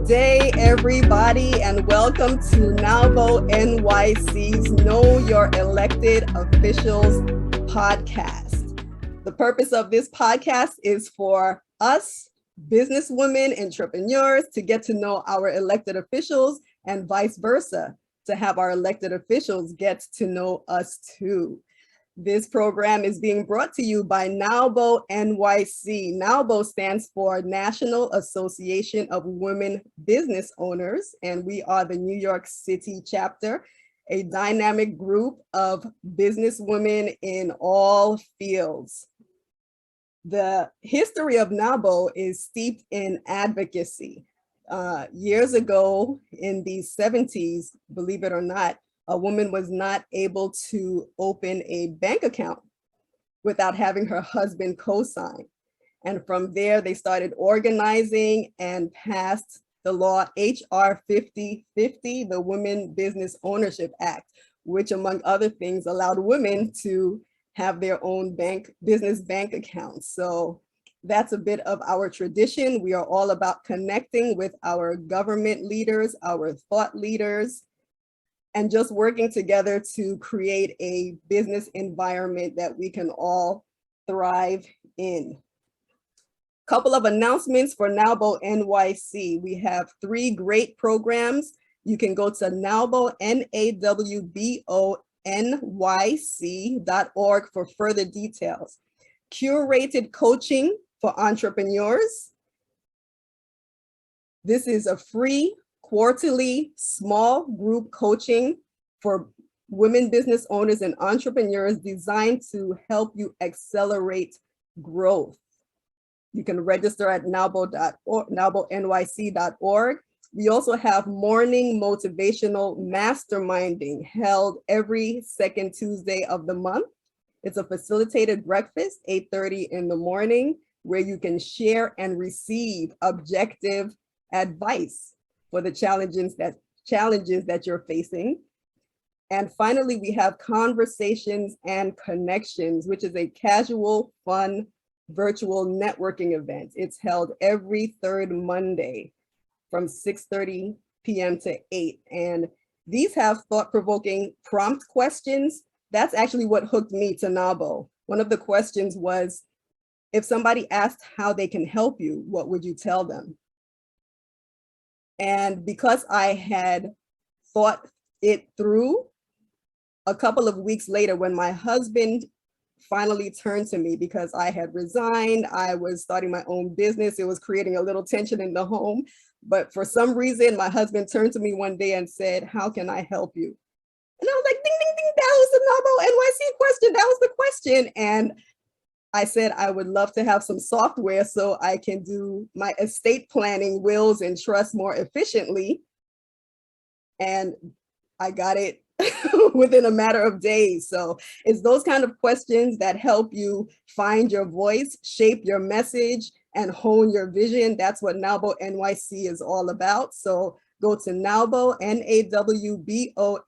day, everybody, and welcome to NAWBO NYC's Know Your Elected Officials podcast. The purpose of this podcast is for us, businesswomen, entrepreneurs, to get to know our elected officials and vice versa, to have our elected officials get to know us too. This program is being brought to you by NAWBO NYC. NAWBO stands for National Association of Women Business Owners, and we are the New York City chapter, a dynamic group of businesswomen in all fields. The history of NAWBO is steeped in advocacy. Years ago in the 70s, believe it or not, a woman was not able to open a bank account without having her husband co-sign. And from there, they started organizing and passed the law HR 5050, the Women Business Ownership Act, which among other things allowed women to have their own business bank accounts. So that's a bit of our tradition. We are all about connecting with our government leaders, our thought leaders, and just working together to create a business environment that we can all thrive in. Couple of announcements for NAWBO NYC. We have 3 great programs. You can go to NAWBO, NAWBONYC.org for further details. Curated coaching for entrepreneurs. This is a free quarterly small group coaching for women business owners and entrepreneurs designed to help you accelerate growth. You can register at NAWBONYC.org. We also have morning motivational masterminding held every second Tuesday of the month. It's a facilitated breakfast, 8:30 in the morning, where you can share and receive objective advice for the challenges that you're facing. And finally, we have Conversations and Connections, which is a casual, fun, virtual networking event. It's held every third Monday from 6:30 p.m. to 8. And these have thought-provoking prompt questions. That's actually what hooked me to NAWBO. One of the questions was, if somebody asked how they can help you, what would you tell them? And because I had thought it through, a couple of weeks later, when my husband finally turned to me because I had resigned, I was starting my own business, it was creating a little tension in the home. But for some reason, my husband turned to me one day and said, "How can I help you?" And I was like, ding, ding, ding, that was the NAWBO NYC question. That was the question. And I said, I would love to have some software so I can do my estate planning, wills, and trusts more efficiently. And I got it within a matter of days. So it's those kind of questions that help you find your voice, shape your message, and hone your vision. That's what NAWBO NYC is all about. So go to NAWBO,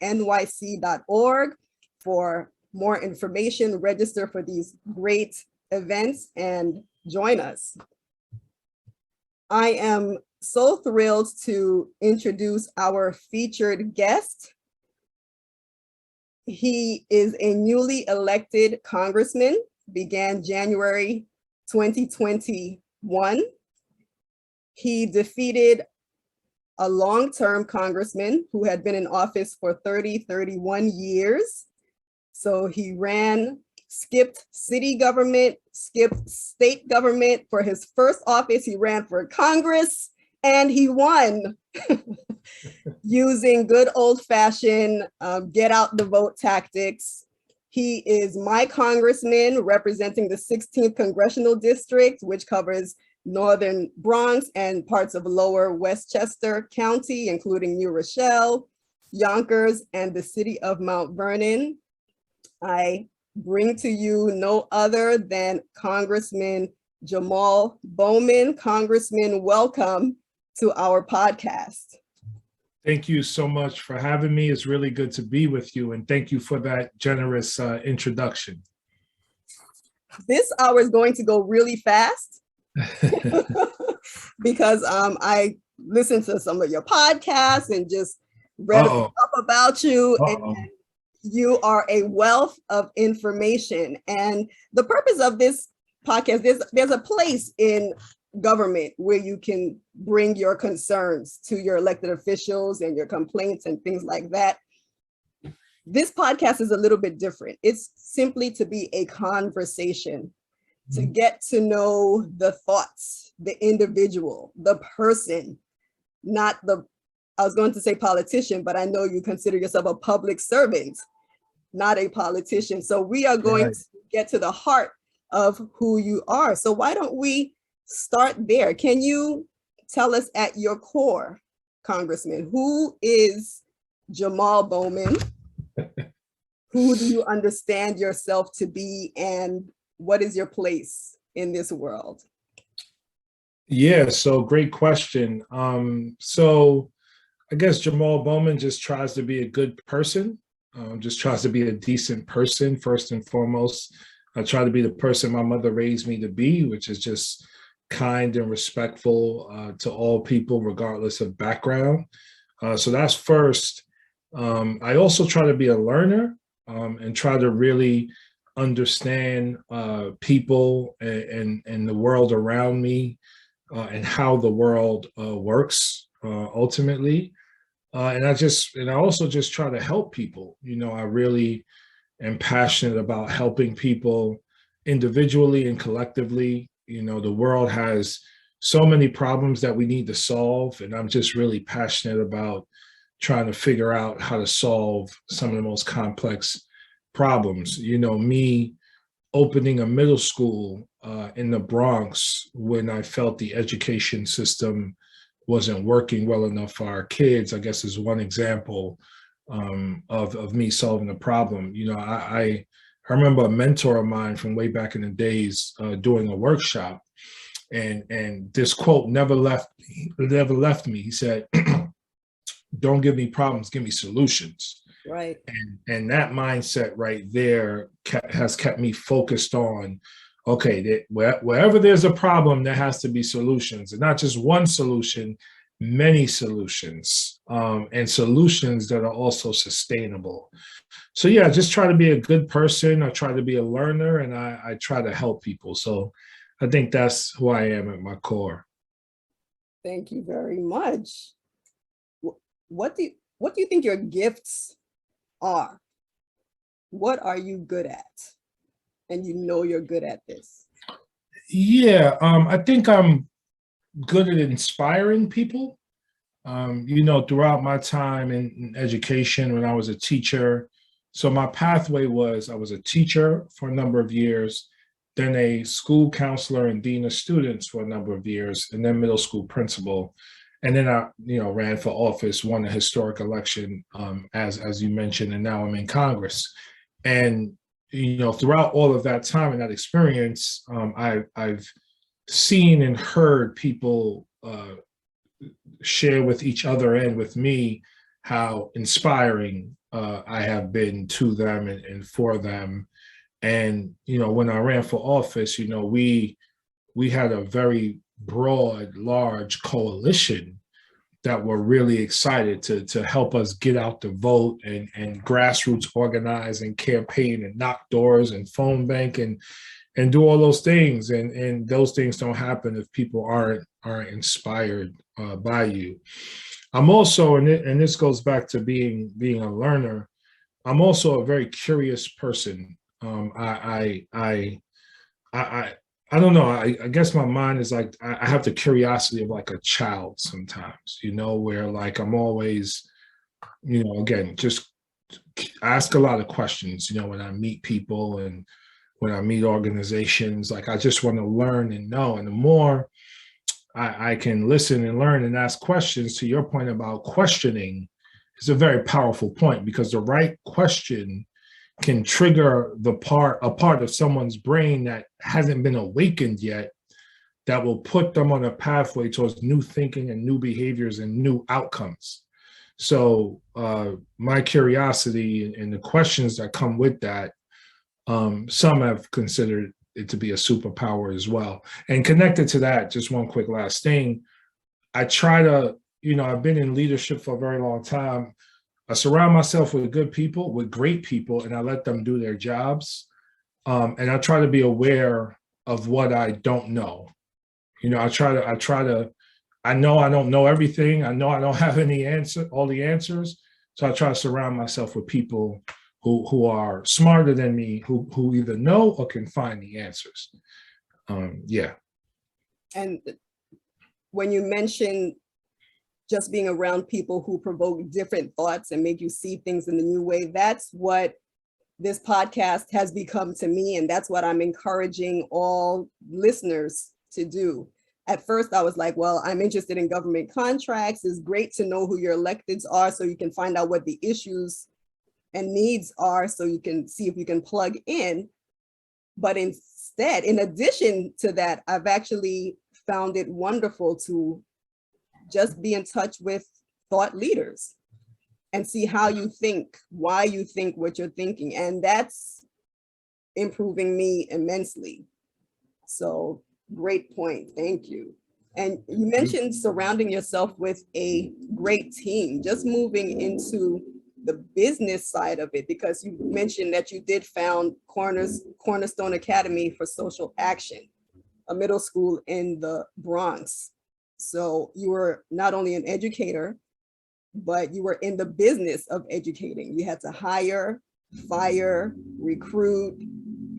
NAWBONYC.org for more information, register for these great events, and join us. I am so thrilled to introduce our featured guest. He is a newly elected congressman, began January 2021. He defeated a long-term congressman who had been in office for 31 years. So he skipped city government, skipped state government. For his first office, he ran for Congress and he won using good old-fashioned get out the vote tactics. He is my congressman representing the 16th Congressional District, which covers Northern Bronx and parts of Lower Westchester County, including New Rochelle, Yonkers, and the city of Mount Vernon. I bring to you no other than Congressman Jamaal Bowman. Congressman, welcome to our podcast. Thank you so much for having me. It's really good to be with you. And thank you for that generous introduction. This hour is going to go really fast because I listened to some of your podcasts and just read Uh-oh. up about you. Uh-oh. And you are a wealth of information. And the purpose of this podcast, there's a place in government where you can bring your concerns to your elected officials and your complaints and things like that. This podcast is a little bit different. It's simply to be a conversation, to get to know the thoughts, the individual, the person, not the, I was going to say politician, but I know you consider yourself a public servant, not a politician. So we are going to get to the heart of who you are. So why don't we start there? Can you tell us at your core, Congressman, who is Jamaal Bowman? Who do you understand yourself to be, and what is your place in this world? Yeah, so great question. So I guess Jamaal Bowman just tries to be a good person, just tries to be a decent person first and foremost. I try to be the person my mother raised me to be, which is just kind and respectful to all people, regardless of background. So that's first. I also try to be a learner and try to really understand people and the world around me and how the world works ultimately. And I also just try to help people. You know, I really am passionate about helping people individually and collectively. You know, the world has so many problems that we need to solve, and I'm just really passionate about trying to figure out how to solve some of the most complex problems. You know, me opening a middle school in the Bronx when I felt the education system wasn't working well enough for our kids, I guess is one example of me solving a problem. You know, I remember a mentor of mine from way back in the days doing a workshop, and this quote never left me. He said, "Don't give me problems, give me solutions." Right. And that mindset right there has kept me focused on, okay, wherever there's a problem, there has to be solutions, and not just one solution, many solutions, and solutions that are also sustainable. So yeah, I just try to be a good person. I try to be a learner, and I try to help people. So I think that's who I am at my core. Thank you very much. What do you think your gifts are? What are you good at? And you know you're good at this. Yeah, I think I'm good at inspiring people. You know, throughout my time in education, when I was a teacher, so my pathway was I was a teacher for a number of years, then a school counselor and dean of students for a number of years, and then middle school principal. And then I, you know, ran for office, won a historic election, as you mentioned, and now I'm in Congress. And you know, throughout all of that time and that experience, I've seen and heard people share with each other and with me how inspiring I have been to them and for them. And you know, when I ran for office, you know, we had a very broad, large coalition that were really excited to help us get out the vote and grassroots organize and campaign and knock doors and phone bank and do all those things. And those things don't happen if people aren't inspired by you. I'm also, and this goes back to being a learner, I'm also a very curious person. I don't know. I guess my mind is like, I have the curiosity of like a child sometimes, you know, where like I'm always, you know, again, just ask a lot of questions, you know, when I meet people and when I meet organizations, like I just want to learn and know. And the more I can listen and learn and ask questions, to your point about questioning, is a very powerful point, because the right question can trigger a part of someone's brain that hasn't been awakened yet, that will put them on a pathway towards new thinking and new behaviors and new outcomes. So my curiosity and the questions that come with that, some have considered it to be a superpower as well. And connected to that, just one quick last thing, I try to I've been in leadership for a very long time. I surround myself with good people, with great people, and I let them do their jobs. And I try to be aware of what I don't know. I know I don't know everything. I know I don't have all the answers. So I try to surround myself with people who are smarter than me, who either know or can find the answers. Yeah. And when you mention just being around people who provoke different thoughts and make you see things in a new way, that's what this podcast has become to me. And that's what I'm encouraging all listeners to do. At first, I was like, well, I'm interested in government contracts. It's great to know who your electeds are so you can find out what the issues and needs are so you can see if you can plug in. But instead, in addition to that, I've actually found it wonderful to just be in touch with thought leaders and see how you think, why you think what you're thinking. And that's improving me immensely. So great point. Thank you. And you mentioned surrounding yourself with a great team, just moving into the business side of it, because you mentioned that you did found Cornerstone Academy for Social Action, a middle school in the Bronx. So you were not only an educator, but you were in the business of educating. You had to hire, fire, recruit,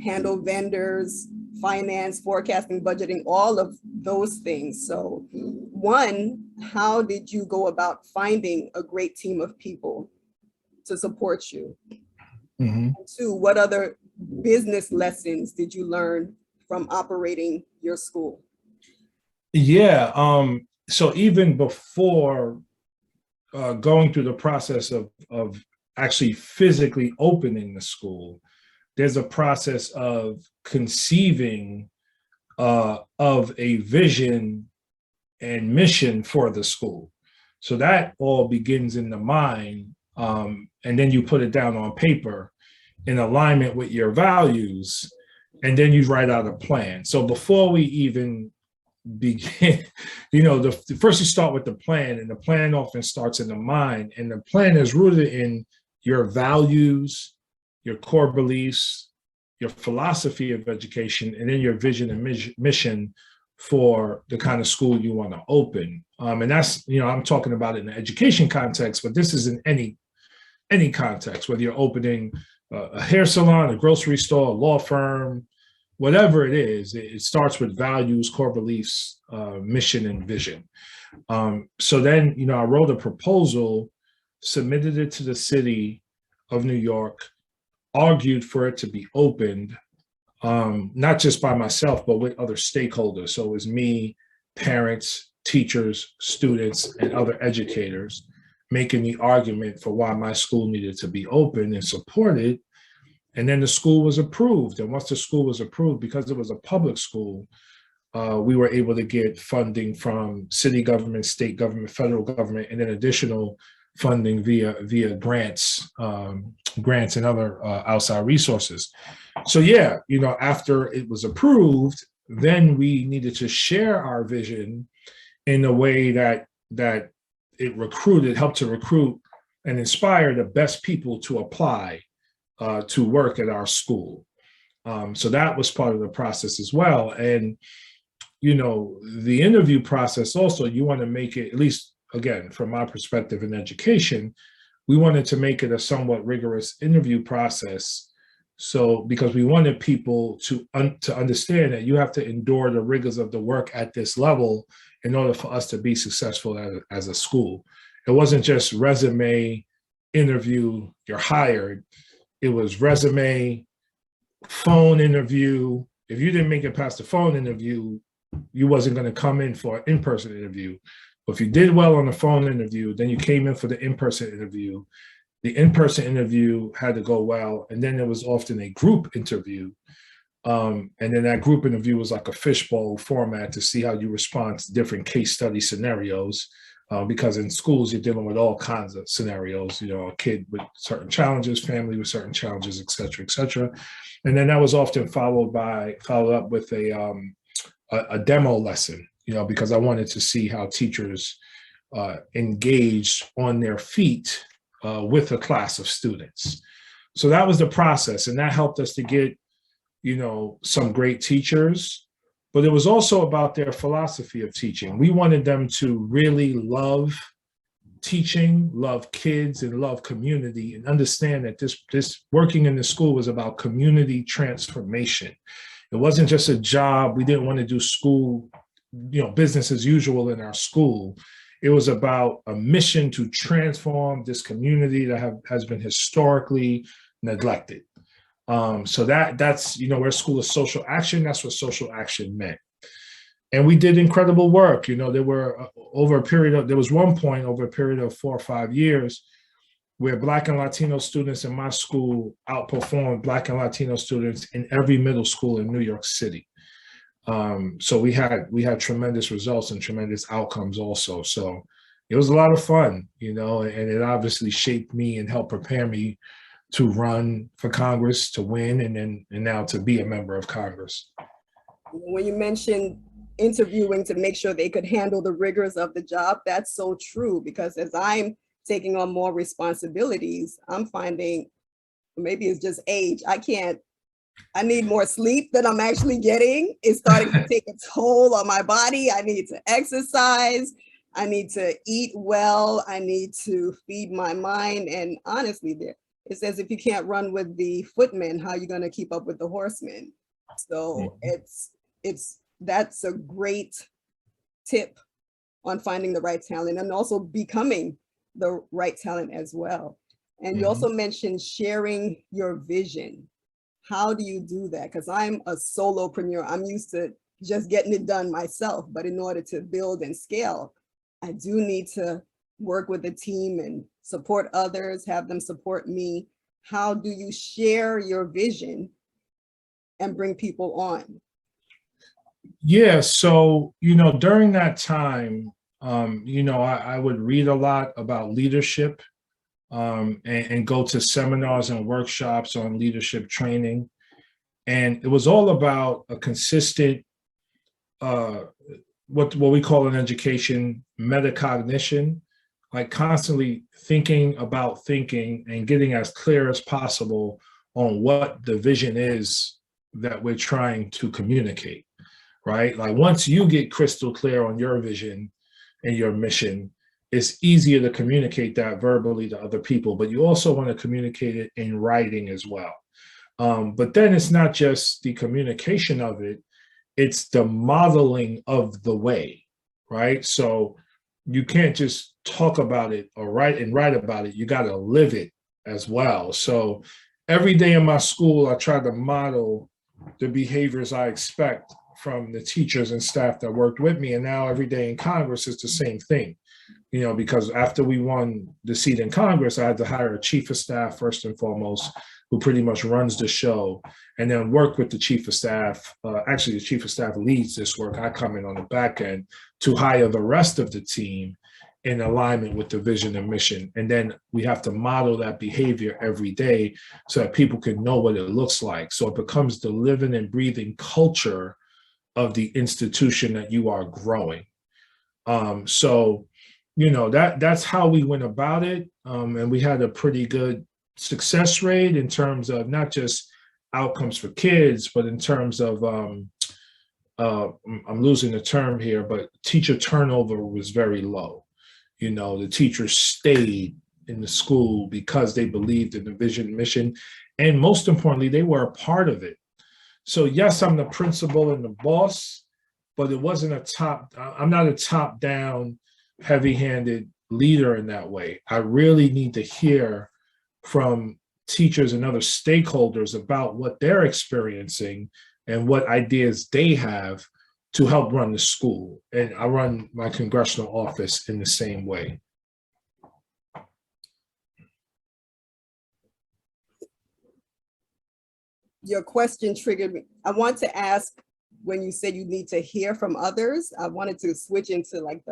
handle vendors, finance, forecasting, budgeting, all of those things. So one, how did you go about finding a great team of people to support you? Mm-hmm. And two, what other business lessons did you learn from operating your school? Yeah. So even before going through the process of actually physically opening the school, there's a process of conceiving of a vision and mission for the school. So that all begins in the mind, and then you put it down on paper in alignment with your values, and then you write out a plan. So before we even begin, first you start with the plan, and the plan often starts in the mind, and the plan is rooted in your values, your core beliefs, your philosophy of education, and then your vision and mission for the kind of school you want to open. And that's, I'm talking about it in the education context, but this is in any context, whether you're opening a hair salon, a grocery store, a law firm, whatever it is, it starts with values, core beliefs, mission, and vision. So then, I wrote a proposal, submitted it to the city of New York, argued for it to be opened, not just by myself, but with other stakeholders. So it was me, parents, teachers, students, and other educators making the argument for why my school needed to be open and supported. And then the school was approved. And once the school was approved, because it was a public school, we were able to get funding from city government, state government, federal government, and then additional funding via grants and other outside resources. So yeah, after it was approved, then we needed to share our vision in a way that it helped to recruit and inspire the best people to apply to work at our school. So that was part of the process as well. And the interview process also, you want to make it, at least again, from my perspective in education, we wanted to make it a somewhat rigorous interview process. So, because we wanted people to understand that you have to endure the rigors of the work at this level in order for us to be successful as a school. It wasn't just resume, interview, you're hired. It was resume, phone interview. If you didn't make it past the phone interview, you wasn't going to come in for an in-person interview. But if you did well on the phone interview, then you came in for the in-person interview. The in-person interview had to go well, and then there was often a group interview. And then that group interview was like a fishbowl format to see how you respond to different case study scenarios. Because in schools, you're dealing with all kinds of scenarios, a kid with certain challenges, family with certain challenges, et cetera, et cetera. And then that was often followed up with a demo lesson, because I wanted to see how teachers engaged on their feet with a class of students. So that was the process, and that helped us to get, some great teachers. But it was also about their philosophy of teaching. We wanted them to really love teaching, love kids, and love community, and understand that this working in the school was about community transformation. It wasn't just a job. We didn't want to do school, business as usual in our school. It was about a mission to transform this community that has been historically neglected. So that's, we're a school of social action. That's what social action meant. And we did incredible work. There was one point over a period of 4 or 5 years where Black and Latino students in my school outperformed Black and Latino students in every middle school in New York City. So we had tremendous results and tremendous outcomes also. So it was a lot of fun, and it obviously shaped me and helped prepare me to run for Congress, to win, and now to be a member of Congress. When you mentioned interviewing to make sure they could handle the rigors of the job, that's so true, because as I'm taking on more responsibilities, I'm finding, maybe it's just age, I need more sleep than I'm actually getting. It's starting to take a toll on my body. I need to exercise. I need to eat well. I need to feed my mind. And honestly, it says if you can't run with the footmen, how are you going to keep up with the horsemen? So that's a great tip on finding the right talent and also becoming the right talent as well. And you also mentioned sharing your vision. How do you do that? Because I'm a solopreneur. I'm used to just getting it done myself. But in order to build and scale, I do need to work with a team and support others, have them support me. How do you share your vision and bring people on? Yeah, so, during that time, I would read a lot about leadership and go to seminars and workshops on leadership training. And it was all about a consistent, what we call in education, metacognition, like constantly thinking about thinking and getting as clear as possible on what the vision is that we're trying to communicate, right? Like once you get crystal clear on your vision and your mission, it's easier to communicate that verbally to other people, but you also want to communicate it in writing as well. But then it's not just the communication of it, it's the modeling of the way, right? So you can't just talk about it or write about it, you got to live it as well. So every day in my school, I try to model the behaviors I expect from the teachers and staff that worked with me. And now every day in Congress, it's the same thing. Because after we won the seat in Congress, I had to hire a chief of staff first and foremost, who pretty much runs the show, and then work with the chief of staff. Actually, the chief of staff leads this work. I come in on the back end to hire the rest of the team in alignment with the vision and mission. And then we have to model that behavior every day so that people can know what it looks like. So it becomes the living and breathing culture of the institution that you are growing. So that's how we went about it. And we had a pretty good success rate in terms of not just outcomes for kids, but in terms of, I'm losing the term here, but teacher turnover was very low. The teachers stayed in the school because they believed in the vision and mission. And most importantly, they were a part of it. So yes, I'm the principal and the boss, but it wasn't I'm not a top-down, heavy-handed leader in that way. I really need to hear from teachers and other stakeholders about what they're experiencing and what ideas they have to help run the school. And I run my congressional office in the same way. Your question triggered me. I want to ask, when you said you need to hear from others, I wanted to switch into like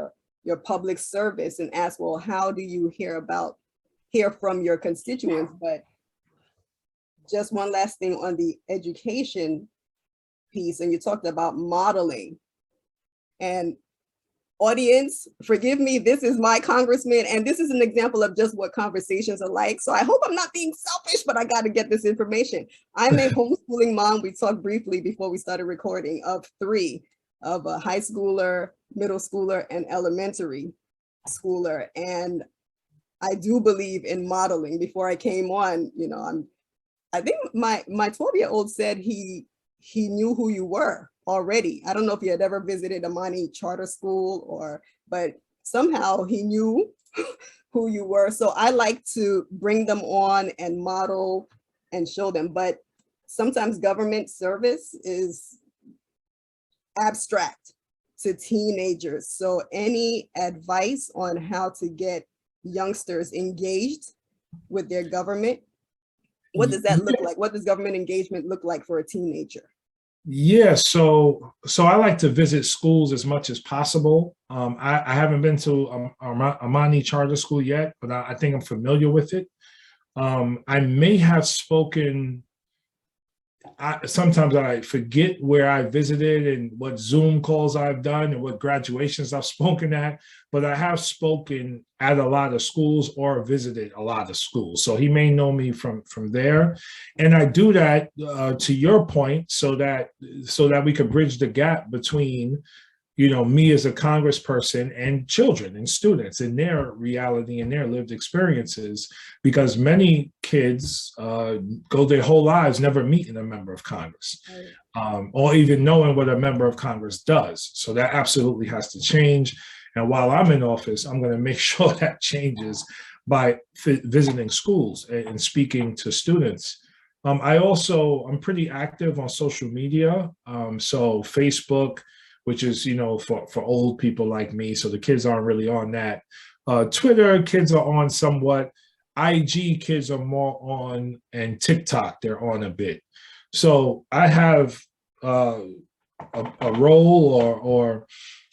your public service and ask, well, how do you hear from your constituents? But just one last thing on the education piece, and you talked about modeling. And audience, forgive me, this is my congressman, and this is an example of just what conversations are like. So I hope I'm not being selfish, but I got to get this information. I'm a homeschooling mom. We talked briefly before we started recording of three, of a high schooler, middle schooler, and elementary schooler. And I do believe in modeling. Before I came on, I think my 12-year-old said he knew who you were already. I don't know if he had ever visited Amani charter school but somehow he knew who you were. So I like to bring them on and model and show them. But sometimes government service is abstract to teenagers. So any advice on how to get youngsters engaged with their government? What does that look like? What does government engagement look like for a teenager? Yeah, so I like to visit schools as much as possible. I haven't been to Amani Charter School yet, but I think I'm familiar with it. I may have spoken. Sometimes I forget where I visited and what Zoom calls I've done and what graduations I've spoken at, but I have spoken at a lot of schools or visited a lot of schools. So he may know me from there. And I do that to your point so that we could bridge the gap between me as a congressperson and children and students and their reality and their lived experiences, because many kids go their whole lives never meeting a member of Congress, or even knowing what a member of Congress does. So that absolutely has to change. And while I'm in office, I'm going to make sure that changes by visiting schools and speaking to students. I'm pretty active on social media. So Facebook, which is, for old people like me. So the kids aren't really on that. Twitter, kids are on somewhat. IG, kids are more on, and TikTok, they're on a bit. So I have a role or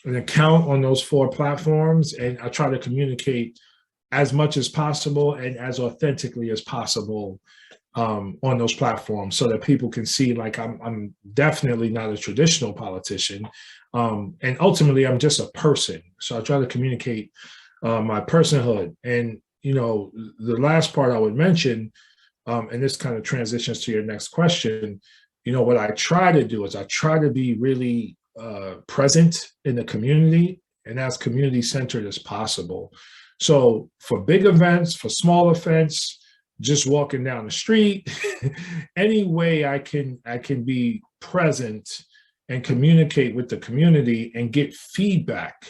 an account on those 4 platforms, and I try to communicate as much as possible and as authentically as possible on those platforms, so that people can see, like, I'm definitely not a traditional politician. And ultimately, I'm just a person. So I try to communicate my personhood. And, the last part I would mention, and this kind of transitions to your next question, what I try to do is I try to be really present in the community and as community-centered as possible. So for big events, for small events, just walking down the street, any way I can be present and communicate with the community and get feedback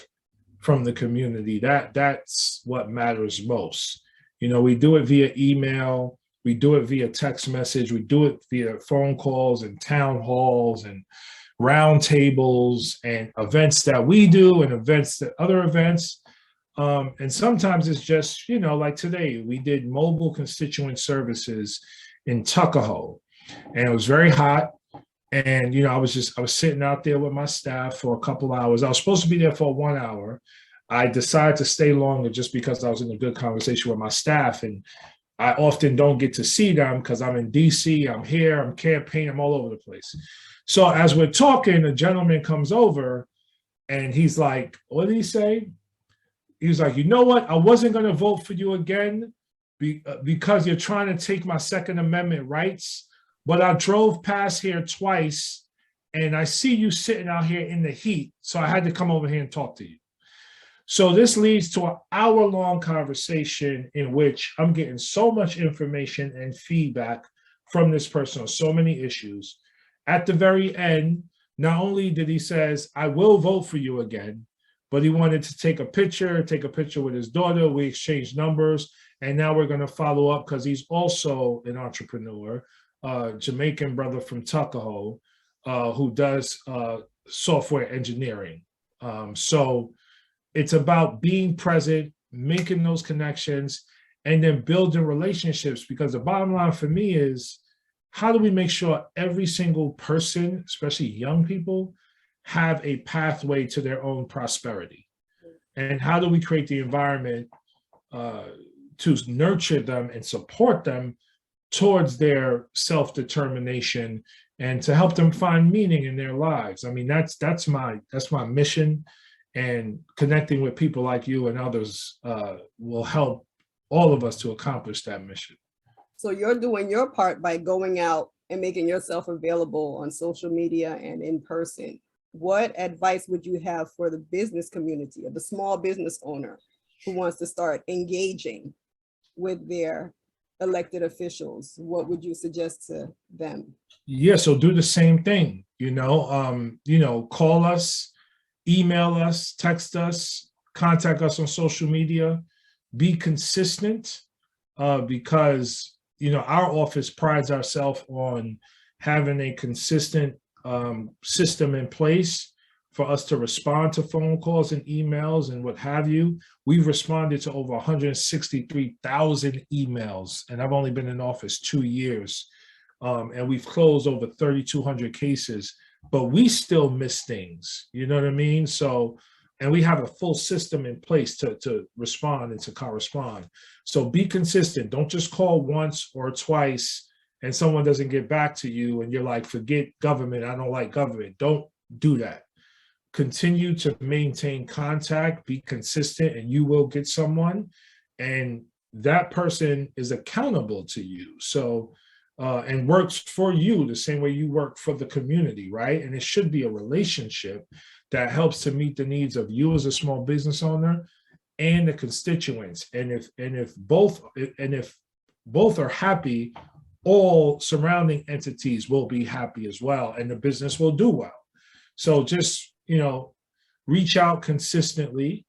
from the community. That's what matters most. We do it via email, we do it via text message, we do it via phone calls and town halls and roundtables and events that we do and other events. And sometimes it's just, like today, we did mobile constituent services in Tuckahoe, and it was very hot. And, I was sitting out there with my staff for a couple hours. I was supposed to be there for 1 hour. I decided to stay longer just because I was in a good conversation with my staff. And I often don't get to see them because I'm in DC, I'm here, I'm campaigning, I'm all over the place. So as we're talking, a gentleman comes over and he's like, what did he say? He was like, you know what? I wasn't going to vote for you again because you're trying to take my Second Amendment rights. But I drove past here twice and I see you sitting out here in the heat. So I had to come over here and talk to you. So this leads to an hour-long conversation in which I'm getting so much information and feedback from this person on so many issues. At the very end, not only did he says, I will vote for you again, but he wanted to take a picture with his daughter. We exchanged numbers, and now we're going to follow up because he's also an entrepreneur, Jamaican brother from Tuckahoe, who does software engineering. So it's about being present, making those connections, and then building relationships, because the bottom line for me is, how do we make sure every single person, especially young people, have a pathway to their own prosperity? And how do we create the environment to nurture them and support them towards their self-determination and to help them find meaning in their lives? I mean, that's my mission. And connecting with people like you and others will help all of us to accomplish that mission. So you're doing your part by going out and making yourself available on social media and in person. What advice would you have for the business community, or the small business owner who wants to start engaging with their elected officials? What would you suggest to them? Yeah, so do the same thing, call us, email us, text us, contact us on social media, be consistent, because our office prides ourselves on having a consistent system in place for us to respond to phone calls and emails and what have you. We've responded to over 163,000 emails, and I've only been in office 2 years, and we've closed over 3,200 cases, but we still miss things, you know what I mean? So, and we have a full system in place to respond and to correspond. So be consistent. Don't just call once or twice and someone doesn't get back to you and you're like, forget government, I don't like government. Don't do that. Continue to maintain contact, be consistent, and you will get someone, and that person is accountable to you. So, and works for you the same way you work for the community, right? And it should be a relationship that helps to meet the needs of you as a small business owner and the constituents. And if both are happy, all surrounding entities will be happy as well, and the business will do well. So just, reach out consistently,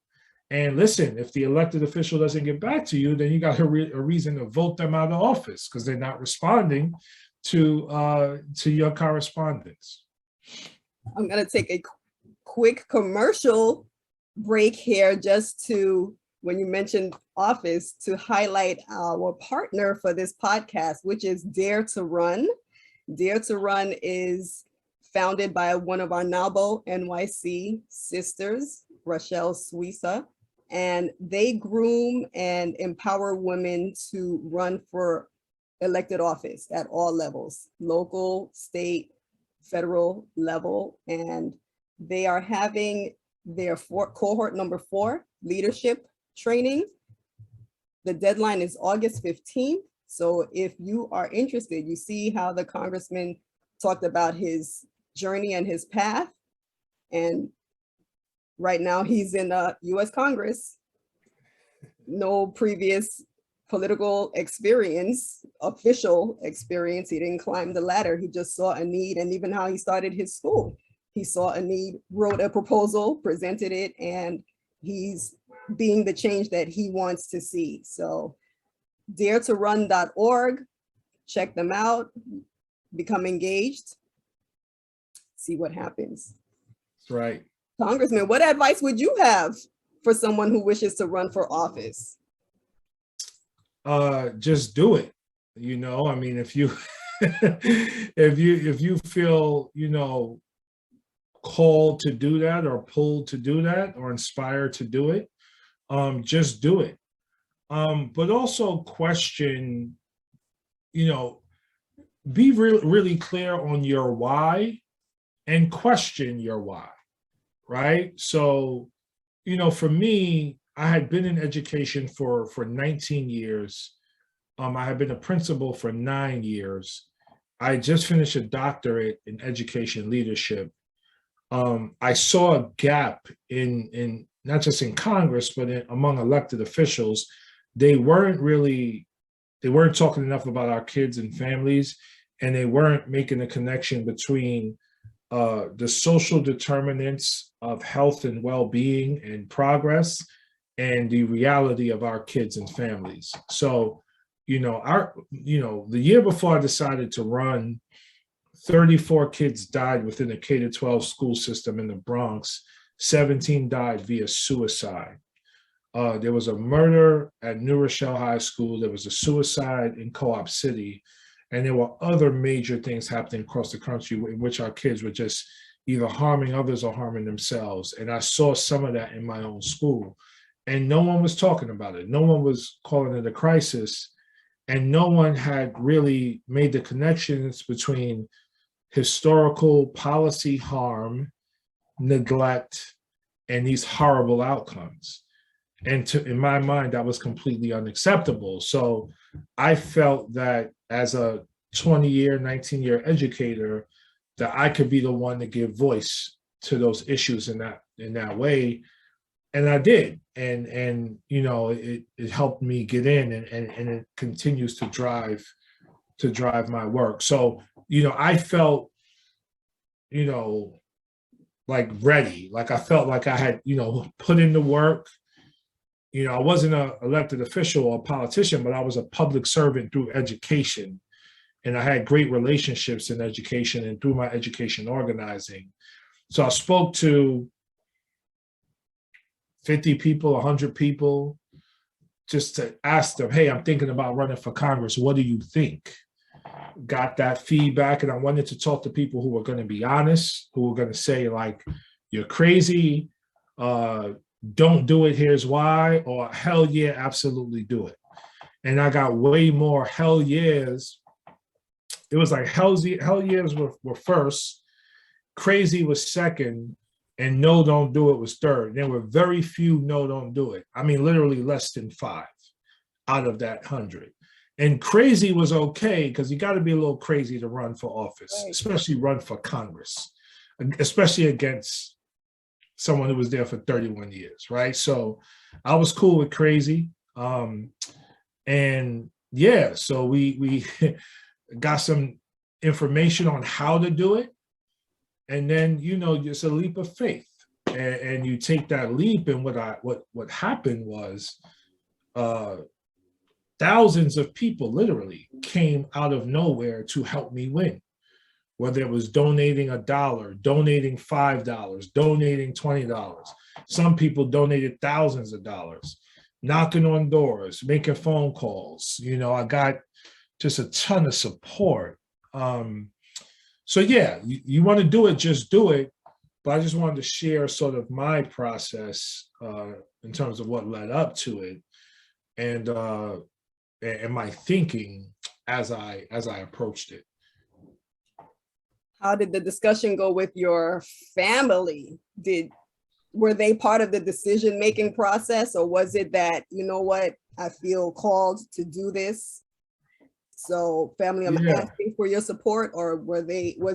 and listen. If the elected official doesn't get back to you, then you got a reason to vote them out of office because they're not responding to your correspondence. I'm going to take a quick commercial break here just to, when you mentioned office, to highlight our partner for this podcast, which is Dare to Run. Dare to Run is founded by one of our NAWBO NYC sisters, Rochelle Suissa, and they groom and empower women to run for elected office at all levels, local, state, federal level. And they are having their cohort number 4 leadership training. The deadline is August 15th. So if you are interested, you see how the congressman talked about his journey and his path. And right now he's in US Congress, no previous political experience, official experience. He didn't climb the ladder. He just saw a need, and even how he started his school. He saw a need, wrote a proposal, presented it, and he's being the change that he wants to see. So daretorun.org, check them out, become engaged, see what happens. That's right. Congressman, what advice would you have for someone who wishes to run for office? Just do it. I mean, if you if you feel, called to do that, or pulled to do that, or inspired to do it, just do it. But also question, be really clear on your why, and question your why, right? So, for me, I had been in education for 19 years. I had been a principal for 9 years. I just finished a doctorate in education leadership. I saw a gap in not just in Congress, but among elected officials. They weren't talking enough about our kids and families, and they weren't making a connection between the social determinants of health and well-being and progress and the reality of our kids and families. So, the year before I decided to run, 34 kids died within the K-12 school system in the Bronx. 17 died via suicide. There was a murder at New Rochelle High School. There was a suicide in Co-op City. And there were other major things happening across the country in which our kids were just either harming others or harming themselves. And I saw some of that in my own school. And no one was talking about it. No one was calling it a crisis. And no one had really made the connections between historical policy harm, neglect, and these horrible outcomes. And in my mind, that was completely unacceptable. So I felt that as a 20-year, 19-year educator, that I could be the one to give voice to those issues in that way. And I did. And you know, it helped me get in, and it continues to drive my work. So, you know, I felt, you know, like ready. Like I felt like I had, you know, put in the work. You know, I wasn't an elected official or a politician, but I was a public servant through education. And I had great relationships in education and through my education organizing. So I spoke to 50 people, 100 people, just to ask them, hey, I'm thinking about running for Congress. What do you think? Got that feedback. And I wanted to talk to people who were going to be honest, who were going to say, like, you're crazy. Don't do it, here's why, or hell yeah, absolutely do it. And I got way more hell yeahs. It was like hell yeahs were first, crazy was second, and no, don't do it was third. There were very few no, don't do it. I mean, literally less than 5 out of that 100. And crazy was okay, because you got to be a little crazy to run for office, especially run for Congress, especially against someone who was there for 31 years, right? So I was cool with crazy. And yeah, so we got some information on how to do it. And then, you know, just a leap of faith. And you take that leap, and what happened was thousands of people literally came out of nowhere to help me win. Whether it was donating $1, donating $5, donating $20. Some people donated thousands of dollars, knocking on doors, making phone calls. You know, I got just a ton of support. So yeah, you want to do it, just do it. But I just wanted to share sort of my process in terms of what led up to it, and my thinking as I approached it. How did the discussion go with your family? Were they part of the decision-making process, or was it that, you know what, I feel called to do this? So family, I'm asking for your support, or it was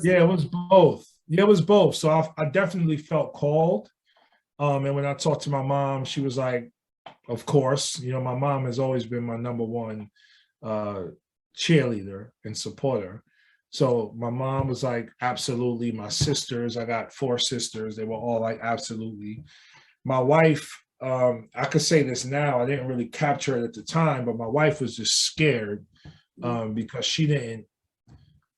both. Yeah, it was both. So I definitely felt called. And when I talked to my mom, she was like, of course, you know, my mom has always been my number one cheerleader and supporter. So my mom was like, absolutely. My sisters, I got 4 sisters. They were all like, absolutely. My wife, I could say this now, I didn't really capture it at the time, but my wife was just scared because she didn't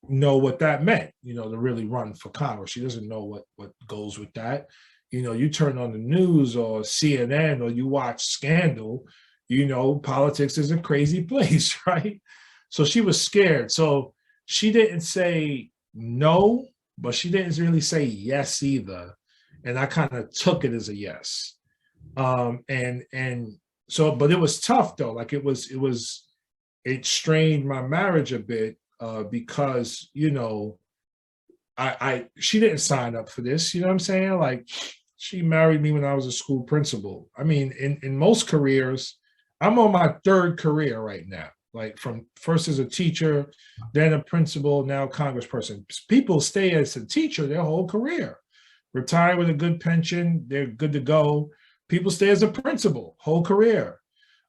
know what that meant, you know, to really run for Congress. She doesn't know what goes with that. You know, you turn on the news or CNN or you watch Scandal, you know, politics is a crazy place, right? So she was scared. So she didn't say no, but she didn't really say yes either. And I kind of took it as a yes. And so, but it was tough though. Like it strained my marriage a bit because, you know, she didn't sign up for this, you know what I'm saying? Like, she married me when I was a school principal. I mean, in most careers, I'm on my 3rd career right now. Like, from first as a teacher, then a principal, now congressperson. People stay as a teacher their whole career. Retire with a good pension, they're good to go. People stay as a principal, whole career.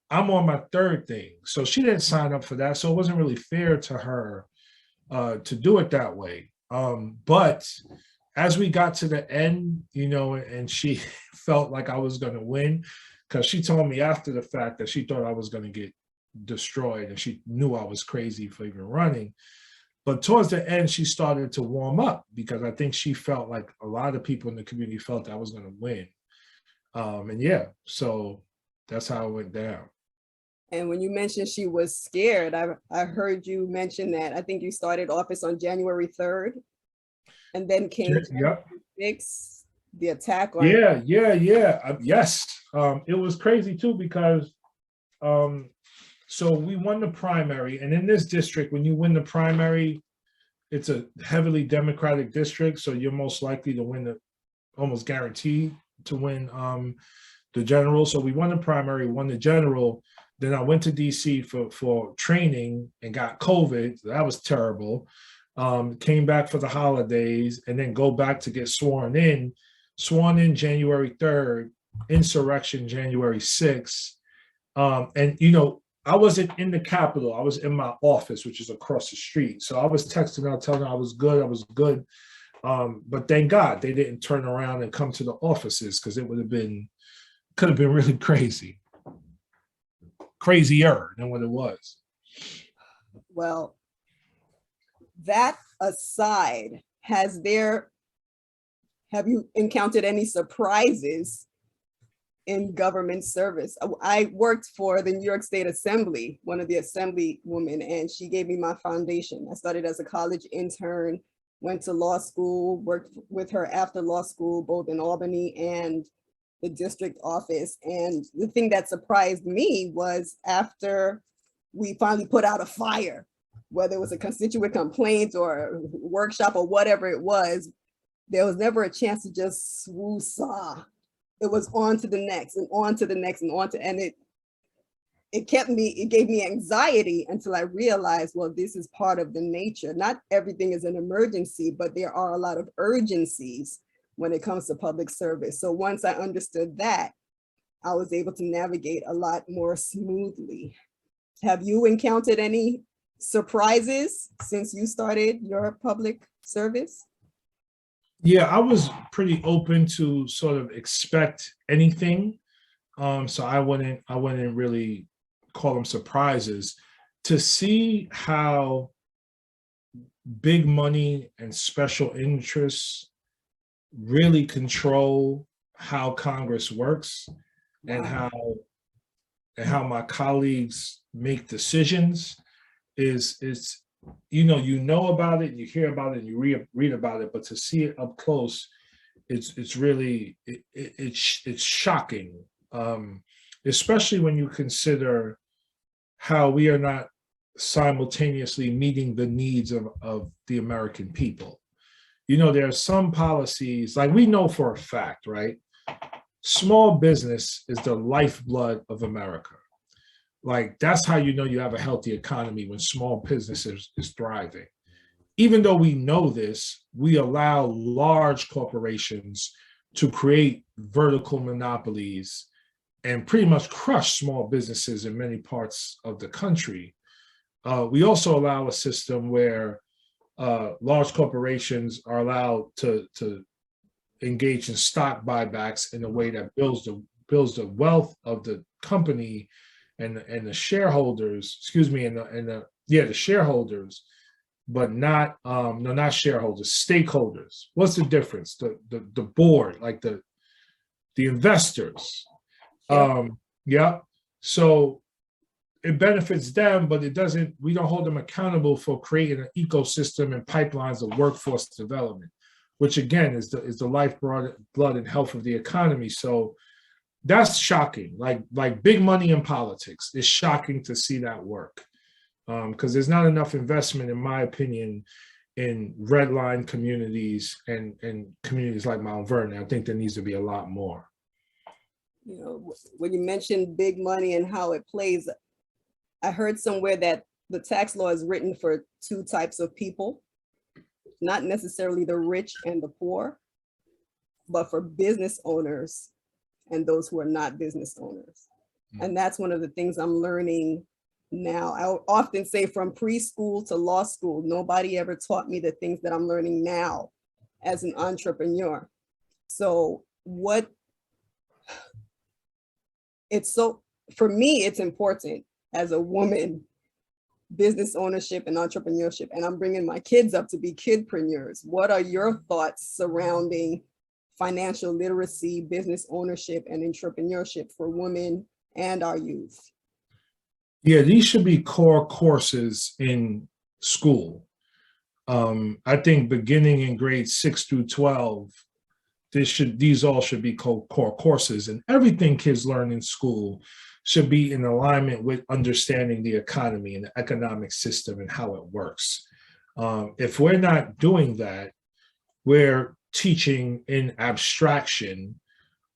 I'm on my 3rd thing. So she didn't sign up for that. So it wasn't really fair to her to do it that way. But as we got to the end, you know, and she felt like I was going to win, because she told me after the fact that she thought I was going to get destroyed, and she knew I was crazy for even running. But towards the end, she started to warm up, because I think she felt like a lot of people in the community felt I was going to win. And yeah, so that's how it went down. And when you mentioned she was scared, I heard you mention that I think you started office on January 3rd, and then came January 6th, the attack on. Yeah. Yes. It was crazy too, because so we won the primary, and in this district, when you win the primary, it's a heavily Democratic district, so you're most likely to win, almost guaranteed to win the general. So we won the primary, won the general. Then I went to DC for training and got COVID. That was terrible. Came back for the holidays and then go back to get sworn in. Sworn in January 3rd, insurrection January 6th. And, you know, I wasn't in the Capitol. I was in my office, which is across the street. So I was texting out, telling her I was good. But thank God they didn't turn around and come to the offices, because it could have been really crazy. Crazier than what it was. Well, that aside, have you encountered any surprises in government service? I worked for the New York State Assembly, one of the assemblywomen, and she gave me my foundation. I started as a college intern, went to law school, worked with her after law school, both in Albany and the district office. And the thing that surprised me was after we finally put out a fire, whether it was a constituent complaint or a workshop or whatever it was, there was never a chance to just woosah. It was on to the next and on to the next and on to, and it gave me anxiety until I realized, well, this is part of the nature. Not everything is an emergency, but there are a lot of urgencies when it comes to public service. So once I understood that, I was able to navigate a lot more smoothly. Have you encountered any surprises since you started your public service? Yeah, I was pretty open to sort of expect anything. So I wouldn't really call them surprises. To see how big money and special interests really control how Congress works, and how my colleagues make decisions is you know about it, you hear about it, and you read about it, but to see it up close, it's really it's shocking, especially when you consider how we are not simultaneously meeting the needs of the American people. You know, there are some policies, like we know for a fact, right? Small business is the lifeblood of America. Like, that's how you know you have a healthy economy, when small businesses is thriving. Even though we know this, we allow large corporations to create vertical monopolies and pretty much crush small businesses in many parts of the country. We also allow a system where large corporations are allowed to engage in stock buybacks in a way that builds the wealth of the company and the shareholders, the shareholders, but not shareholders, stakeholders. What's the difference? The board, like the investors. Yeah. So it benefits them, but we don't hold them accountable for creating an ecosystem and pipelines of workforce development, which again is the lifeblood and health of the economy. So that's shocking. Like big money in politics, it's shocking to see that work, because there's not enough investment, in my opinion, in red line communities and communities like Mount Vernon. I think there needs to be a lot more. You know, when you mentioned big money and how it plays, I heard somewhere that the tax law is written for two types of people, not necessarily the rich and the poor, but for business owners and those who are not business owners. And that's one of the things I'm learning now. I often say, from preschool to law school, nobody ever taught me the things that I'm learning now as an entrepreneur. So for me, it's important as a woman, business ownership and entrepreneurship, and I'm bringing my kids up to be kidpreneurs. What are your thoughts surrounding financial literacy, business ownership, and entrepreneurship for women and our youth? Yeah, these should be core courses in school. I think beginning in grades 6 through 12, these all should be core courses, and everything kids learn in school should be in alignment with understanding the economy and the economic system and how it works. If we're not doing that, we're teaching in abstraction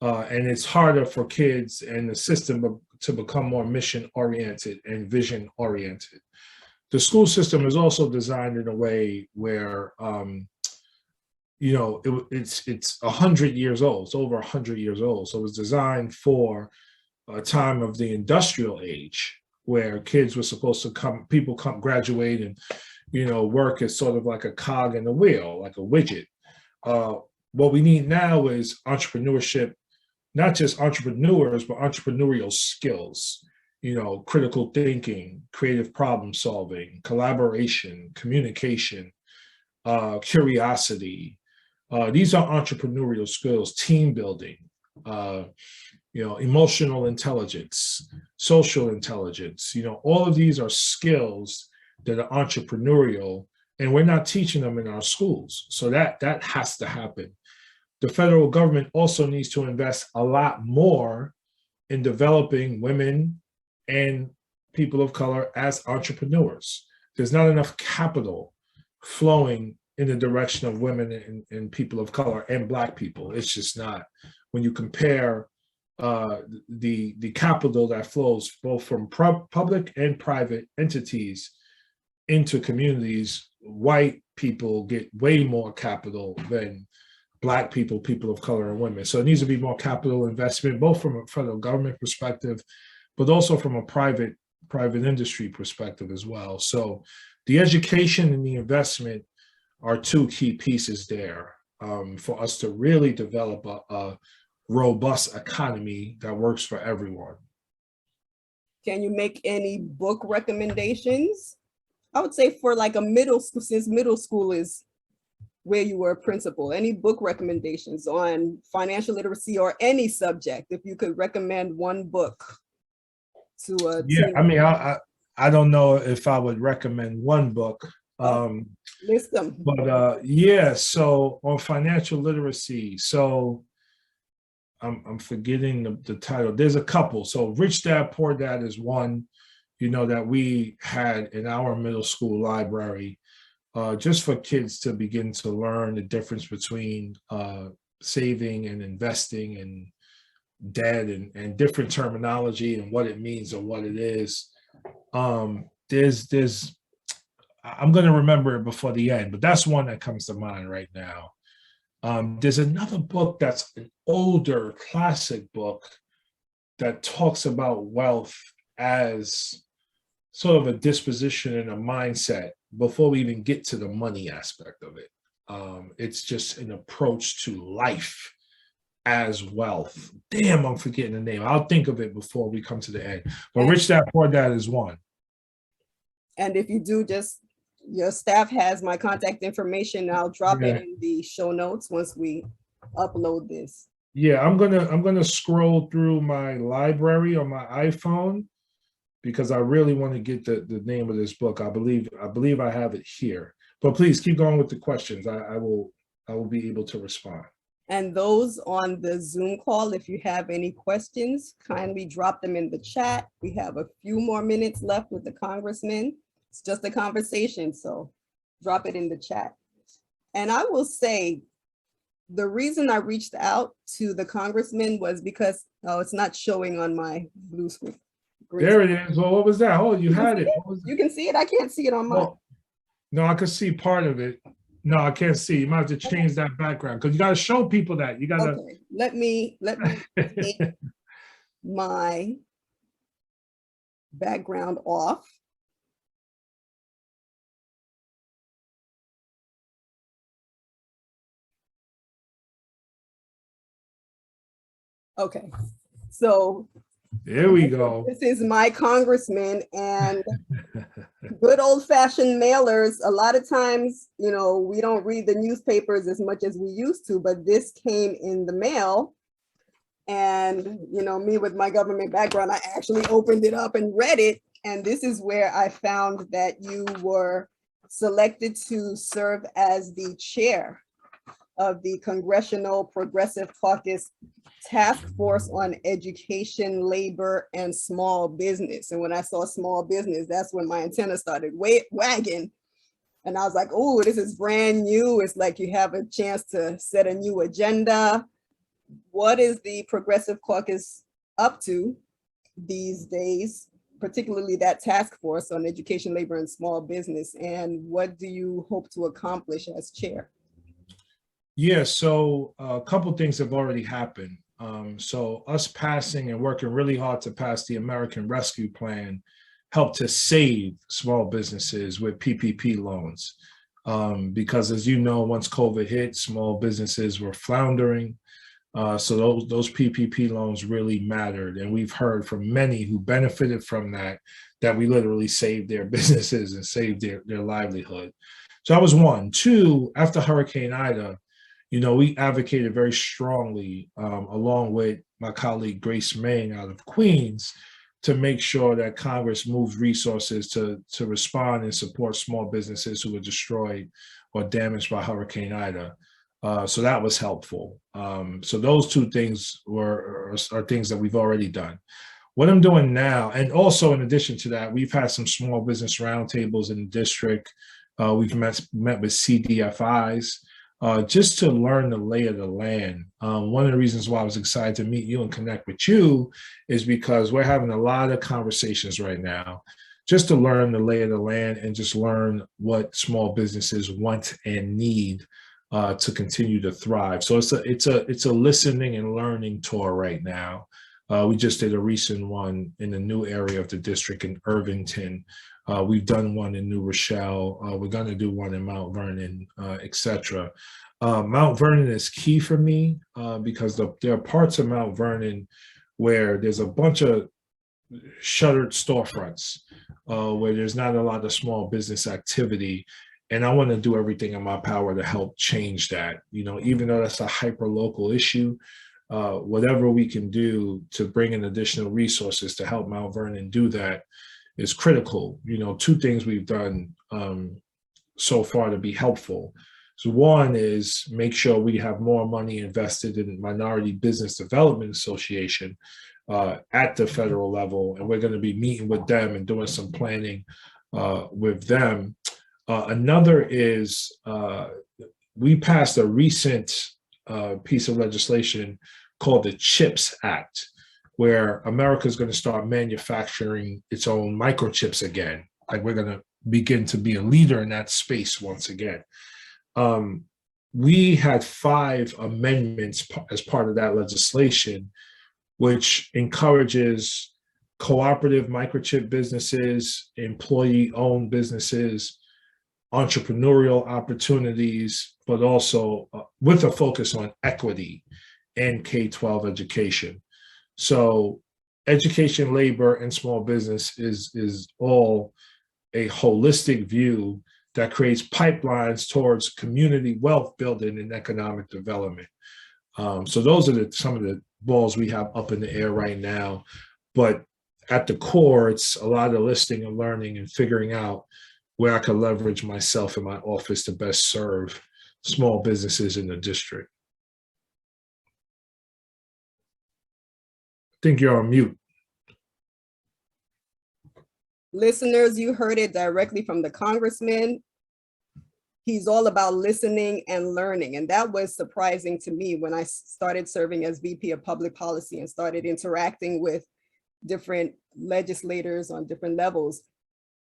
and it's harder for kids and the system to become more mission oriented and vision oriented. The school system is also designed in a way where it's 100 years old. It's over 100 years old. So it was designed for a time of the industrial age where kids were supposed to graduate and, work as sort of like a cog in the wheel, like a widget. What we need now is entrepreneurship, not just entrepreneurs, but entrepreneurial skills, critical thinking, creative problem solving, collaboration, communication, curiosity. These are entrepreneurial skills, team building, emotional intelligence, social intelligence. All of these are skills that are entrepreneurial, and we're not teaching them in our schools. So that has to happen. The federal government also needs to invest a lot more in developing women and people of color as entrepreneurs. There's not enough capital flowing in the direction of women and people of color and Black people. It's just not. When you compare the capital that flows both from public and private entities into communities, white people get way more capital than Black people, people of color, and women. So it needs to be more capital investment, both from a federal government perspective, but also from a private industry perspective as well. So the education and the investment are two key pieces there for us to really develop a robust economy that works for everyone. Can you make any book recommendations? I would say for like a middle school, since middle school is where you were a principal, any book recommendations on financial literacy or any subject, if you could recommend one book to a team. I mean, I don't know if I would recommend one book. List them. But so on financial literacy, so I'm forgetting the title. There's a couple. So Rich Dad, Poor Dad is one, that we had in our middle school library, just for kids to begin to learn the difference between saving and investing and debt and different terminology and what it means or what it is. There's I'm going to remember it before the end, but that's one that comes to mind right now. There's another book that's an older classic book that talks about wealth as sort of a disposition and a mindset before we even get to the money aspect of it. It's just an approach to life as wealth. Damn, I'm forgetting the name. I'll think of it before we come to the end. But Rich Dad, Poor Dad is one. And if you do, just your staff has my contact information. I'll drop it in the show notes once we upload this. Yeah, I'm gonna scroll through my library on my iPhone because I really want to get the name of this book. I believe I have it here. But please keep going with the questions. I will be able to respond. And those on the Zoom call, if you have any questions, kindly drop them in the chat. We have a few more minutes left with the Congressman. It's just a conversation, so drop it in the chat. And I will say, the reason I reached out to the Congressman was because, it's not showing on my blue screen. There it is. Well, what was that? Oh, you had it. You can see it. I can't see it on mine. No, I can see part of it. No, I can't see. You might have to change that background because you got to show people that. You got to. Okay. Let me take my background off. Okay, so there we go. This is my congressman, and good old-fashioned mailers. A lot of times, we don't read the newspapers as much as we used to, but this came in the mail. And, me with my government background, I actually opened it up and read it. And this is where I found that you were selected to serve as the chair of the Congressional Progressive Caucus Task Force on Education, Labor, and Small Business. And when I saw small business, that's when my antenna started wagging. And I was like, oh, this is brand new. It's like you have a chance to set a new agenda, what is the Progressive Caucus up to these days, particularly that task force on education, labor, and small business? And what do you hope to accomplish as chair? Yeah, so a couple things have already happened. So us passing and working really hard to pass the American Rescue Plan helped to save small businesses with PPP loans. Because as you know, once COVID hit, small businesses were floundering. So those PPP loans really mattered. And we've heard from many who benefited from that we literally saved their businesses and saved their livelihood. So that was one. Two, after Hurricane Ida, we advocated very strongly, along with my colleague Grace Main out of Queens, to make sure that Congress moves resources to respond and support small businesses who were destroyed or damaged by Hurricane Ida. So that was helpful. So those two things are things that we've already done. What I'm doing now, and also in addition to that, we've had some small business roundtables in the district. We've met with CDFIs. Just to learn the lay of the land. One of the reasons why I was excited to meet you and connect with you is because we're having a lot of conversations right now just to learn the lay of the land and just learn what small businesses want and need to continue to thrive. So it's a listening and learning tour right now. We just did a recent one in a new area of the district in Irvington. We've done one in New Rochelle. We're going to do one in Mount Vernon, etc. Mount Vernon is key for me because there are parts of Mount Vernon where there's a bunch of shuttered storefronts, where there's not a lot of small business activity. And I want to do everything in my power to help change that. Even though that's a hyper local issue, whatever we can do to bring in additional resources to help Mount Vernon do that is critical. Two things we've done so far to be helpful. So one is make sure we have more money invested in Minority Business Development Association at the federal level, and we're going to be meeting with them and doing some planning with them. Another is we passed a recent piece of legislation called the CHIPS Act, where America is going to start manufacturing its own microchips again. Like we're going to begin to be a leader in that space once again. We had 5 amendments as part of that legislation, which encourages cooperative microchip businesses, employee-owned businesses, entrepreneurial opportunities, but also with a focus on equity and K-12 education. So education, labor, and small business is all a holistic view that creates pipelines towards community wealth building and economic development. So those are some of the balls we have up in the air right now. But at the core, it's a lot of listening and learning and figuring out where I can leverage myself in my office to best serve small businesses in the district. I think you're on mute. Listeners, you heard it directly from the congressman. He's all about listening and learning. And that was surprising to me when I started serving as VP of Public Policy and started interacting with different legislators on different levels.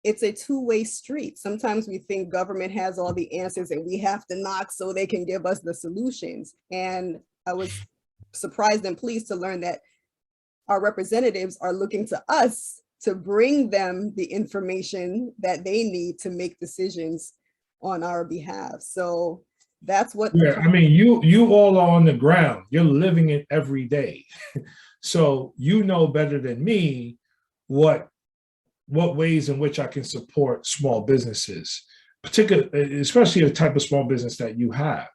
It's a two-way street. Sometimes we think government has all the answers and we have to knock so they can give us the solutions. And I was surprised and pleased to learn that our representatives are looking to us to bring them the information that they need to make decisions on our behalf. So that's what. Yeah, I mean, you all are on the ground. You're living it every day. So you know better than me what ways in which I can support small businesses, especially the type of small business that you have.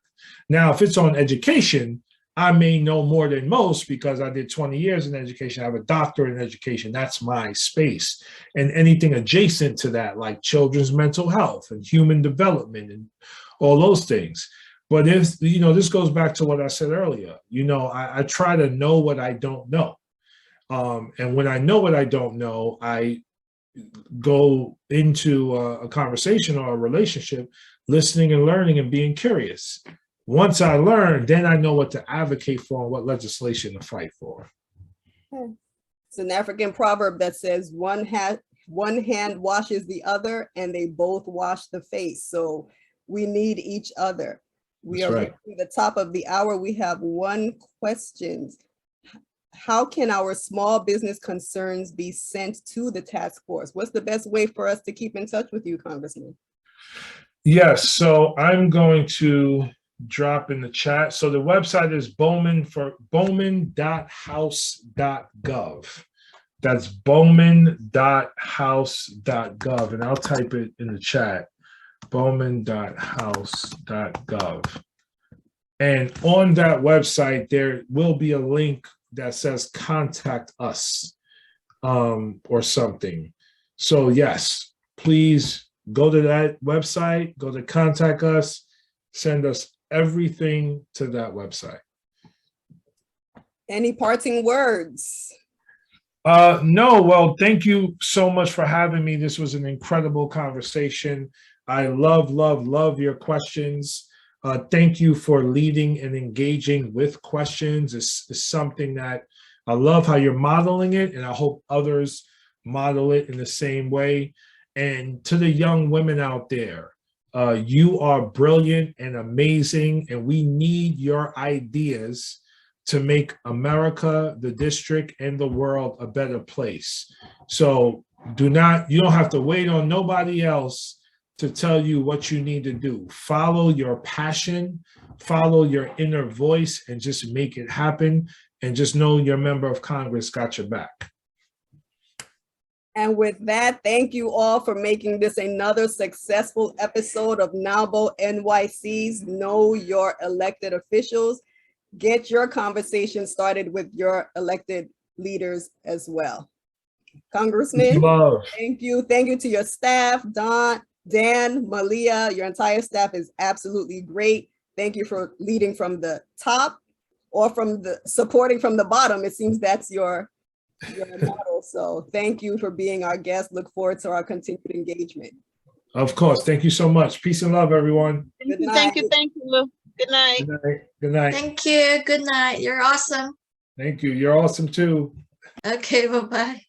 Now, if it's on education, I may know more than most because I did 20 years in education. I have a doctorate in education. That's my space. And anything adjacent to that, like children's mental health and human development and all those things. But if, this goes back to what I said earlier, I try to know what I don't know. And when I know what I don't know, I go into a conversation or a relationship, listening and learning and being curious. Once I learn, then I know what to advocate for and what legislation to fight for. It's an African proverb that says one hand washes the other and they both wash the face. So we need each other. We That's are right. at the top of the hour. We have one question. How can our small business concerns be sent to the task force? What's the best way for us to keep in touch with you, Congressman? Yes, so I'm going to drop in the chat. So the website is bowman.house.gov. That's bowman.house.gov. And I'll type it in the chat, bowman.house.gov. And on that website, there will be a link that says contact us or something. So yes, please go to that website, go to contact us, send us everything to that website. Any parting words? No, well, thank you so much for having me. This was an incredible conversation. I love your questions. Thank you for leading and engaging with questions. It's something that I love how you're modeling it, and I hope others model it in the same way. And to the young women out there, you are brilliant and amazing, and we need your ideas to make America, the district, and the world a better place. So you don't have to wait on nobody else to tell you what you need to do. Follow your passion, follow your inner voice, and just make it happen. And just know your member of Congress got your back. And with that, thank you all for making this another successful episode of NAWBO NYC's Know Your Elected Officials. Get your conversation started with your elected leaders as well. Congressman, thank you. Thank you to your staff, Dan, Malia, your entire staff is absolutely great. Thank you for leading from the top or from the supporting from the bottom. It seems that's your model. So thank you for being our guest. Look forward to our continued engagement. Of course. Thank you so much. Peace and love, everyone. Thank you. Thank you. Good night. Good night. Good night. Thank you. Good night. You're awesome. Thank you. You're awesome too. Okay, bye-bye.